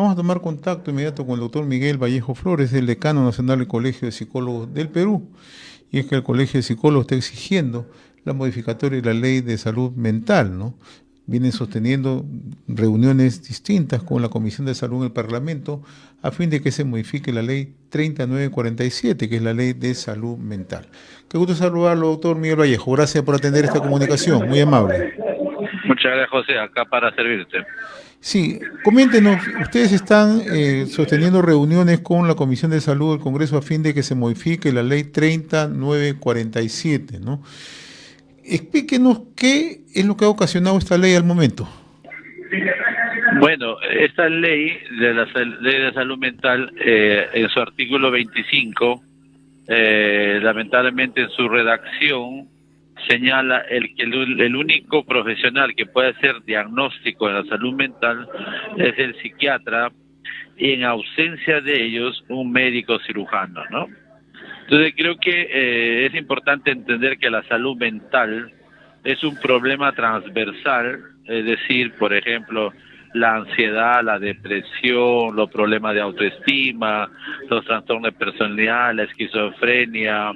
Vamos a tomar contacto inmediato con el doctor Miguel Vallejo Flores, el decano nacional del Colegio de Psicólogos del Perú. Y es que el Colegio de Psicólogos está exigiendo la modificatoria de la ley de salud mental, ¿no? Vienen sosteniendo reuniones distintas con la Comisión de Salud en el Parlamento a fin de que se modifique la ley 3947, que es la ley de salud mental. Qué gusto saludarlo, doctor Miguel Vallejo. Gracias por atender esta comunicación, muy amable. Muchas gracias, José, acá para servirte. Sí, coméntenos, ustedes están sosteniendo reuniones con la Comisión de Salud del Congreso a fin de que se modifique la ley 3947, ¿no? Explíquenos qué es lo que ha ocasionado esta ley al momento. Bueno, esta ley de la ley de salud mental, en su artículo 25, lamentablemente en su redacción, señala que el único profesional que puede hacer diagnóstico de la salud mental es el psiquiatra, y en ausencia de ellos, un médico cirujano, ¿no? Entonces creo que es importante entender que la salud mental es un problema transversal, es decir, por ejemplo, la ansiedad, la depresión, los problemas de autoestima, los trastornos de personalidad, la esquizofrenia,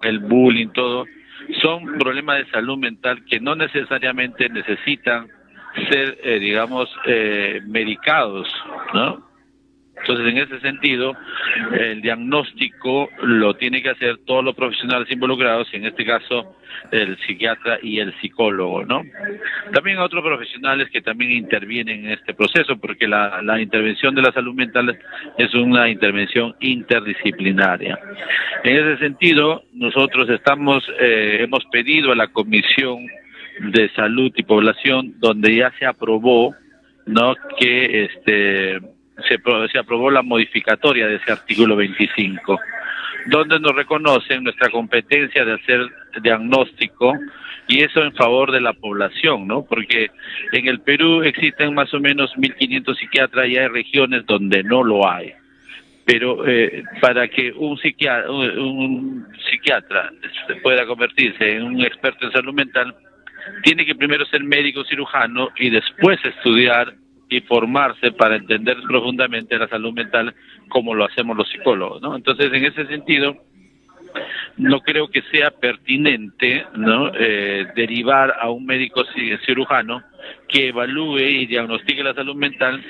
el bullying, todo, son problemas de salud mental que no necesariamente necesitan ser, medicados, ¿no? Entonces, en ese sentido, el diagnóstico lo tiene que hacer todos los profesionales involucrados, y en este caso, el psiquiatra y el psicólogo, ¿no? También hay otros profesionales que también intervienen en este proceso, porque la intervención de la salud mental es una intervención interdisciplinaria. En ese sentido, nosotros hemos pedido a la Comisión de Salud y Población, donde ya se aprobó, ¿no?, que se aprobó la modificatoria de ese artículo 25, donde nos reconocen nuestra competencia de hacer diagnóstico, y eso en favor de la población, ¿no? Porque en el Perú existen más o menos 1.500 psiquiatras y hay regiones donde no lo hay. Pero para que un psiquiatra pueda convertirse en un experto en salud mental, tiene que primero ser médico cirujano y después estudiar y formarse para entender profundamente la salud mental, como lo hacemos los psicólogos, ¿no? Entonces, en ese sentido, no creo que sea pertinente, ¿no?, derivar a un médico cirujano que evalúe y diagnostique la salud mental,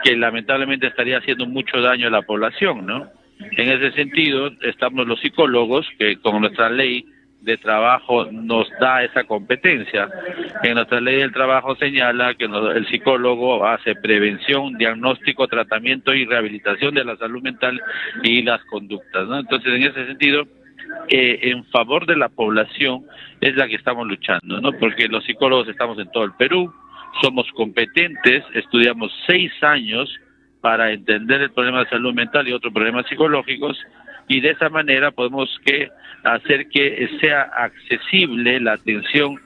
que lamentablemente estaría haciendo mucho daño a la población, ¿no? En ese sentido, estamos los psicólogos, que con nuestra ley de trabajo nos da esa competencia. En nuestra ley del trabajo señala que el psicólogo hace prevención, diagnóstico, tratamiento y rehabilitación de la salud mental y las conductas, ¿no? Entonces, en ese sentido, en favor de la población es la que estamos luchando, ¿no? Porque los psicólogos estamos en todo el Perú, somos competentes, estudiamos 6 años para entender el problema de salud mental y otros problemas psicológicos, y de esa manera podemos hacer que sea accesible la atención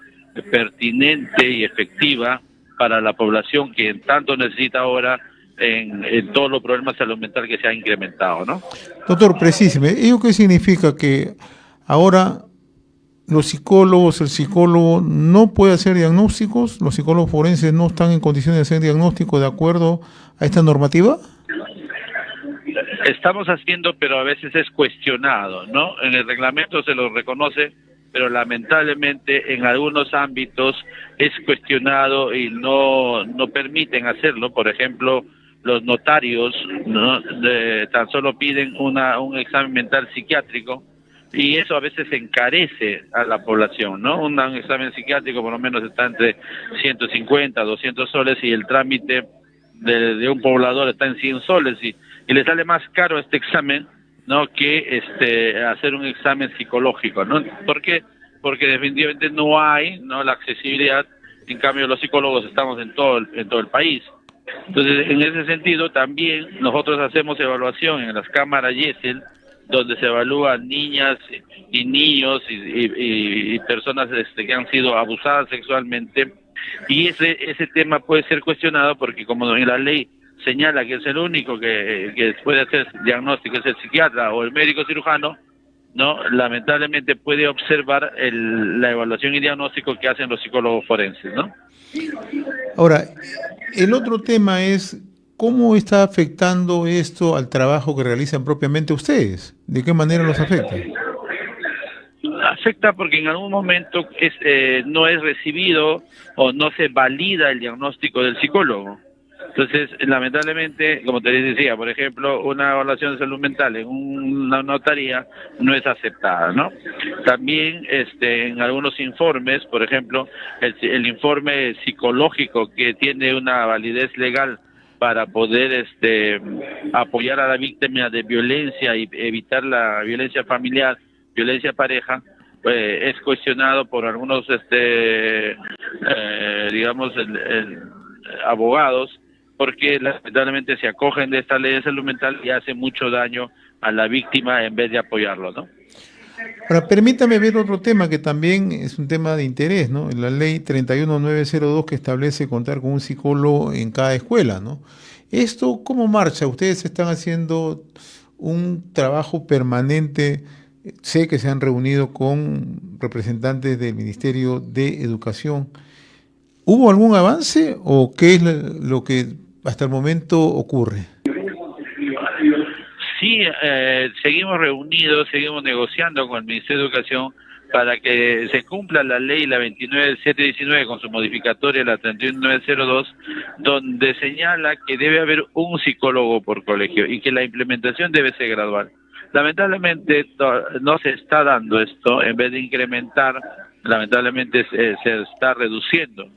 pertinente y efectiva para la población que tanto necesita ahora en todos los problemas de salud mental que se han incrementado, ¿no? Doctor, precíseme, ¿ello qué significa? Que ahora los psicólogos, el psicólogo no puede hacer diagnósticos, los psicólogos forenses no están en condiciones de hacer diagnósticos de acuerdo a esta normativa. Estamos haciendo, pero a veces es cuestionado, ¿no? En el reglamento se lo reconoce, pero lamentablemente en algunos ámbitos es cuestionado y no permiten hacerlo. Por ejemplo, los notarios, ¿no?, tan solo piden un examen mental psiquiátrico, y eso a veces encarece a la población, ¿no? Un examen psiquiátrico por lo menos está entre 150, 200 soles, y el trámite de un poblador está en 100 soles, y le sale más caro este examen, ¿no?, que hacer un examen psicológico, ¿no? ¿Por qué? Porque definitivamente no hay, ¿no?, la accesibilidad. En cambio, los psicólogos estamos en todo el país. Entonces, en ese sentido, también nosotros hacemos evaluación en las cámaras YESEL, donde se evalúan niñas y niños y personas que han sido abusadas sexualmente, y ese tema puede ser cuestionado porque, como en la ley señala que es el único que puede hacer diagnóstico, es el psiquiatra o el médico cirujano, ¿no?, lamentablemente puede observar la evaluación y diagnóstico que hacen los psicólogos forenses, ¿no? Ahora, el otro tema es ¿cómo está afectando esto al trabajo que realizan propiamente ustedes? ¿De qué manera los afecta? Afecta porque en algún momento no es recibido o no se valida el diagnóstico del psicólogo. Entonces, lamentablemente, como te decía, por ejemplo, una evaluación de salud mental en una notaría no es aceptada, ¿no? También en algunos informes, por ejemplo, el informe psicológico que tiene una validez legal para poder apoyar a la víctima de violencia y evitar la violencia familiar, violencia pareja, es cuestionado por algunos digamos abogados, porque lamentablemente se acogen de esta ley de salud mental y hace mucho daño a la víctima en vez de apoyarlo, ¿no? Ahora, permítame ver otro tema que también es un tema de interés, ¿no? La ley 31902 que establece contar con un psicólogo en cada escuela, ¿no? ¿Esto cómo marcha? Ustedes están haciendo un trabajo permanente. Sé que se han reunido con representantes del Ministerio de Educación. ¿Hubo algún avance o qué es lo que hasta el momento ocurre? Sí, seguimos reunidos, seguimos negociando con el Ministerio de Educación para que se cumpla la ley, la 29719, con su modificatoria, la 31902, donde señala que debe haber un psicólogo por colegio y que la implementación debe ser gradual. Lamentablemente no se está dando esto, en vez de incrementar, lamentablemente se está reduciendo.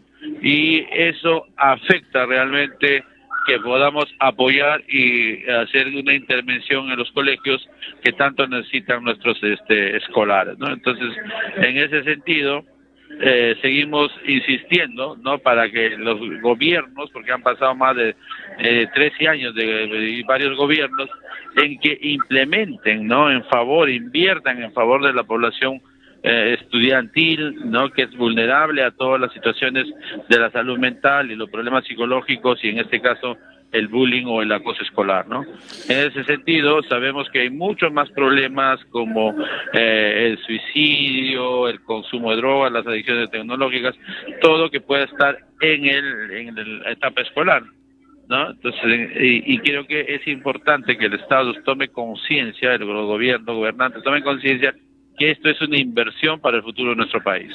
Y eso afecta realmente que podamos apoyar y hacer una intervención en los colegios que tanto necesitan nuestros escolares, ¿no? Entonces, en ese sentido, seguimos insistiendo, ¿no? Para que los gobiernos, porque han pasado más de 13 años de varios gobiernos, en que implementen, ¿no? Inviertan en favor de la población estudiantil, ¿no? Que es vulnerable a todas las situaciones de la salud mental y los problemas psicológicos, y en este caso el bullying o el acoso escolar, ¿no? En ese sentido, sabemos que hay muchos más problemas como el suicidio, el consumo de drogas, las adicciones tecnológicas, todo que pueda estar en la etapa escolar, ¿no? Entonces, y creo que es importante que el Estado tome conciencia, los gobernantes tomen conciencia que esto es una inversión para el futuro de nuestro país.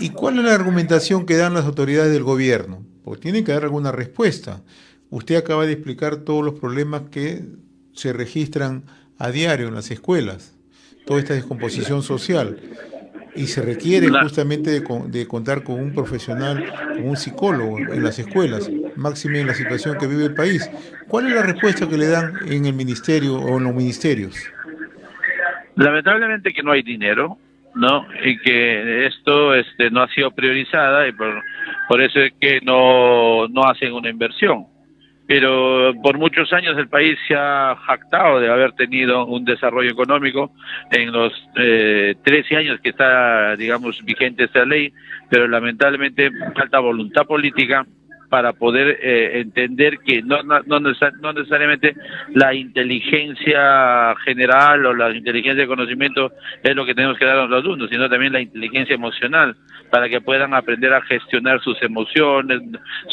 ¿Y cuál es la argumentación que dan las autoridades del gobierno? Porque tienen que dar alguna respuesta. Usted acaba de explicar todos los problemas que se registran a diario en las escuelas, toda esta descomposición social, y se requiere justamente de contar con un profesional, con un psicólogo en las escuelas, máxime en la situación que vive el país. ¿Cuál es la respuesta que le dan en el ministerio o en los ministerios? Lamentablemente que no hay dinero, ¿no? Y que esto no ha sido priorizada, y por eso es que no hacen una inversión. Pero por muchos años el país se ha jactado de haber tenido un desarrollo económico en los 13 años que está, digamos, vigente esta ley, pero lamentablemente falta voluntad política para poder entender que no necesariamente la inteligencia general o la inteligencia de conocimiento es lo que tenemos que dar a los alumnos, sino también la inteligencia emocional, para que puedan aprender a gestionar sus emociones,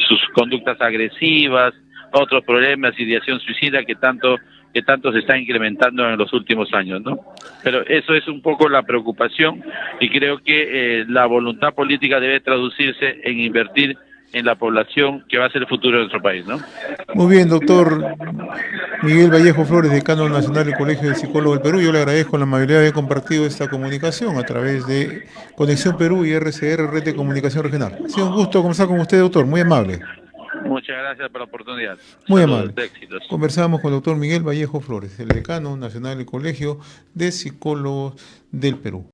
sus conductas agresivas, otros problemas, ideación suicida que tanto se está incrementando en los últimos años, ¿no? Pero eso es un poco la preocupación, y creo que la voluntad política debe traducirse en invertir en la población que va a ser el futuro de nuestro país, ¿no? Muy bien, doctor Miguel Vallejo Flores, decano nacional del Colegio de Psicólogos del Perú. Yo le agradezco la amabilidad de haber compartido esta comunicación a través de Conexión Perú y RCR, Red de Comunicación Regional. Ha sido un gusto conversar con usted, doctor, muy amable. Muchas gracias por la oportunidad. Muy Saludos, amable. éxitos. Conversamos con el doctor Miguel Vallejo Flores, el decano nacional del Colegio de Psicólogos del Perú.